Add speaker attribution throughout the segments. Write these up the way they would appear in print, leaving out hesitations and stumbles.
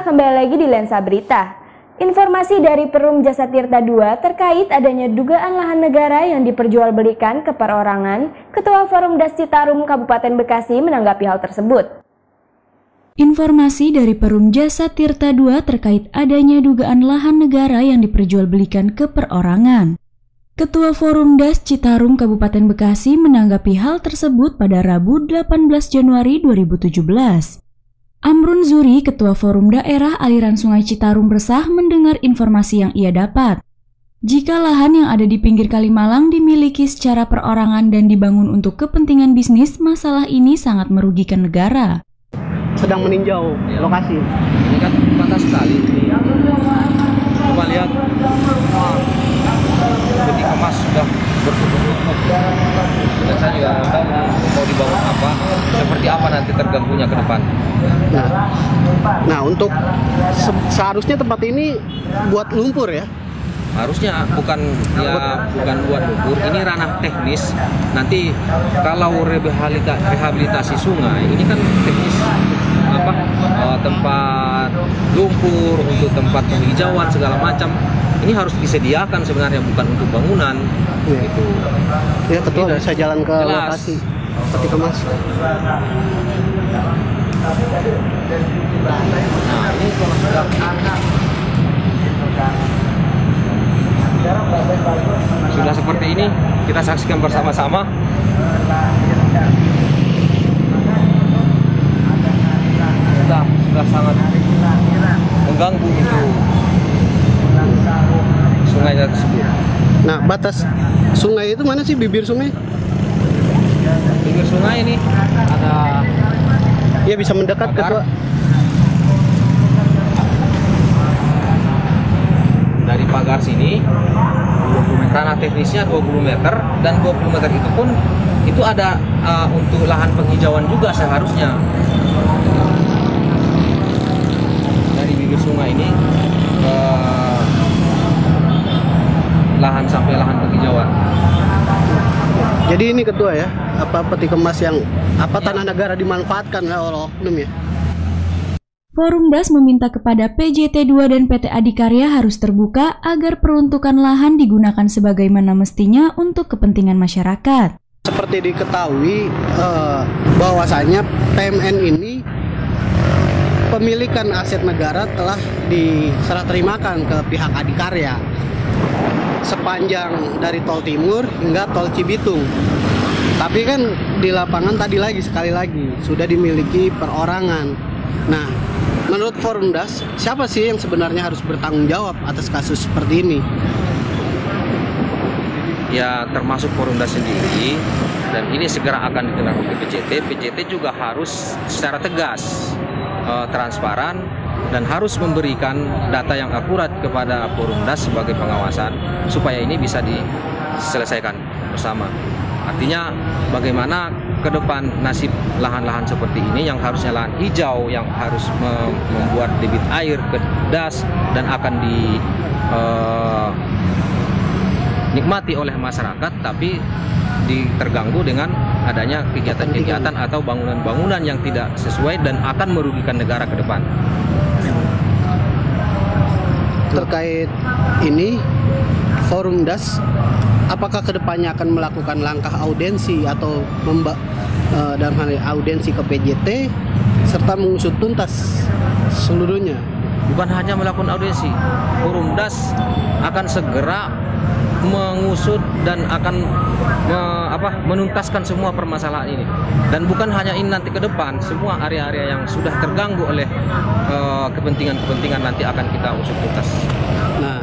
Speaker 1: Pemirsa, kembali lagi di Lensa Berita. Informasi dari Perum Jasa Tirta II terkait adanya dugaan lahan negara yang diperjualbelikan ke perorangan, Ketua Forum Das Citarum Kabupaten Bekasi menanggapi hal tersebut.
Speaker 2: Informasi dari Perum Jasa Tirta II terkait adanya dugaan lahan negara yang diperjualbelikan ke perorangan. Ketua Forum Das Citarum Kabupaten Bekasi menanggapi hal tersebut pada Rabu 18 Januari 2017. Amrun Zuri, Ketua Forum Daerah Aliran Sungai Citarum resah mendengar informasi yang ia dapat. Jika lahan yang ada di pinggir Kalimalang dimiliki secara perorangan dan dibangun untuk kepentingan bisnis, masalah ini sangat merugikan negara.
Speaker 3: Sedang meninjau lokasi.
Speaker 4: Ini kan panas sekali. Coba lihat, peti kemas sudah bertutup-tutup. Dan saya juga tahu mau dibangun apa, seperti apa nanti terganggunya ke depan.
Speaker 3: Nah untuk seharusnya tempat ini buat lumpur ya?
Speaker 4: Harusnya bukan buat lumpur, ini ranah teknis. Nanti kalau rehabilitasi sungai, ini kan teknis tempat lumpur, untuk tempat penghijauan segala macam. Ini harus disediakan sebenarnya, bukan untuk bangunan.
Speaker 3: Ya.
Speaker 4: Gitu.
Speaker 3: Ya Ketua
Speaker 4: Tidak.
Speaker 3: bisa jalan ke
Speaker 4: Jelas.
Speaker 3: lokasi peti kemas.
Speaker 4: Nah, ini kalau sudah seperti ini, kita saksikan bersama-sama. Sudah sangat mengganggu untuk sungai tersebut.
Speaker 3: Nah batas sungai itu mana sih, bibir sungai?
Speaker 4: Pinggir sungai ini ada.
Speaker 3: Ya bisa mendekat Ketua.
Speaker 4: Dari pagar sini 20 meter, tanah teknisnya 20 meter, dan 20 meter itu pun itu ada untuk lahan penghijauan juga seharusnya. Dari bibir sungai ini lahan sampai lahan penghijauan.
Speaker 3: Jadi ini Ketua ya, apa peti kemas yang tanah negara dimanfaatkan oleh oknum ya?
Speaker 2: Forum Das meminta kepada PJT2 dan PT Adikarya harus terbuka agar peruntukan lahan digunakan sebagaimana mestinya untuk kepentingan masyarakat.
Speaker 3: Seperti diketahui bahwasanya PMN ini pemilikan aset negara telah diserah terimakan ke pihak Adikarya sepanjang dari Tol Timur hingga Tol Cibitung. Tapi kan di lapangan sekali lagi sudah dimiliki perorangan. Nah, menurut Forum Das, siapa sih yang sebenarnya harus bertanggung jawab atas kasus seperti ini?
Speaker 4: Ya termasuk Forum Das sendiri, dan ini segera akan ditindaklanjuti PJT. PJT juga harus secara tegas, transparan, dan harus memberikan data yang akurat kepada Forum Das sebagai pengawasan supaya ini bisa diselesaikan bersama. Artinya bagaimana ke depan nasib lahan-lahan seperti ini yang harusnya lahan hijau, yang harus membuat debit air ke das dan akan dinikmati oleh masyarakat, tapi terganggu dengan adanya kegiatan-kegiatan atau bangunan-bangunan yang tidak sesuai dan akan merugikan negara ke depan.
Speaker 3: Terkait ini, Forum Das apakah kedepannya akan melakukan langkah audensi atau dalam hal audensi ke PJT serta mengusut tuntas seluruhnya?
Speaker 4: Bukan hanya melakukan audensi, Forum Das akan segera mengusut dan akan menuntaskan semua permasalahan ini. Dan bukan hanya ini, nanti ke depan semua area-area yang sudah terganggu oleh kepentingan-kepentingan nanti akan kita usut tuntas.
Speaker 3: Nah,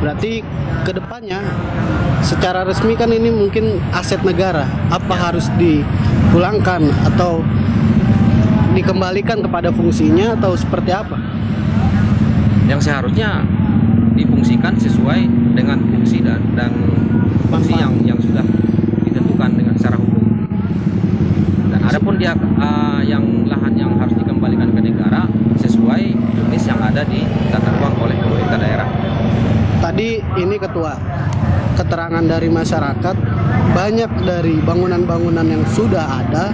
Speaker 3: berarti ke depannya secara resmi kan ini mungkin aset negara, apa harus dipulangkan atau dikembalikan kepada fungsinya atau seperti apa?
Speaker 4: Yang seharusnya difungsikan sesuai dengan fungsi dan fungsi yang sudah ditentukan dengan secara hukum. Dan adapun dia yang lahan yang harus dikembalikan ke negara sesuai jenis yang ada di tata ruang oleh pemerintah daerah.
Speaker 3: Tadi ini Ketua, keterangan keterangan dari masyarakat, banyak dari bangunan-bangunan yang sudah ada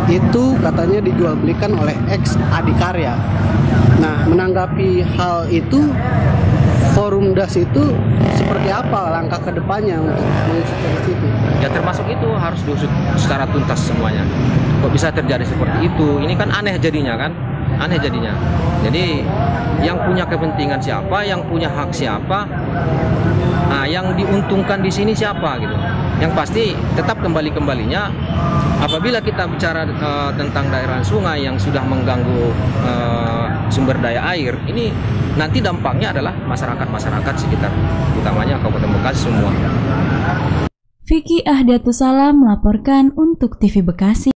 Speaker 3: itu katanya dijual belikan oleh ex adikarya. Nah, menanggapi hal itu, Forum Das itu seperti apa langkah kedepannya untuk mengusut itu?
Speaker 4: Ya termasuk itu harus diusut secara tuntas semuanya. Kok bisa terjadi seperti itu? Ini kan aneh jadinya kan? Aneh jadinya. Jadi yang punya kepentingan siapa, yang punya hak siapa, yang diuntungkan di sini siapa gitu. Yang pasti tetap kembalinya apabila kita bicara tentang daerah sungai yang sudah mengganggu sumber daya air, ini nanti dampaknya adalah masyarakat sekitar, utamanya Kabupaten Bekasi semua.
Speaker 2: Vicky Ahdatussalam melaporkan untuk TV Bekasi.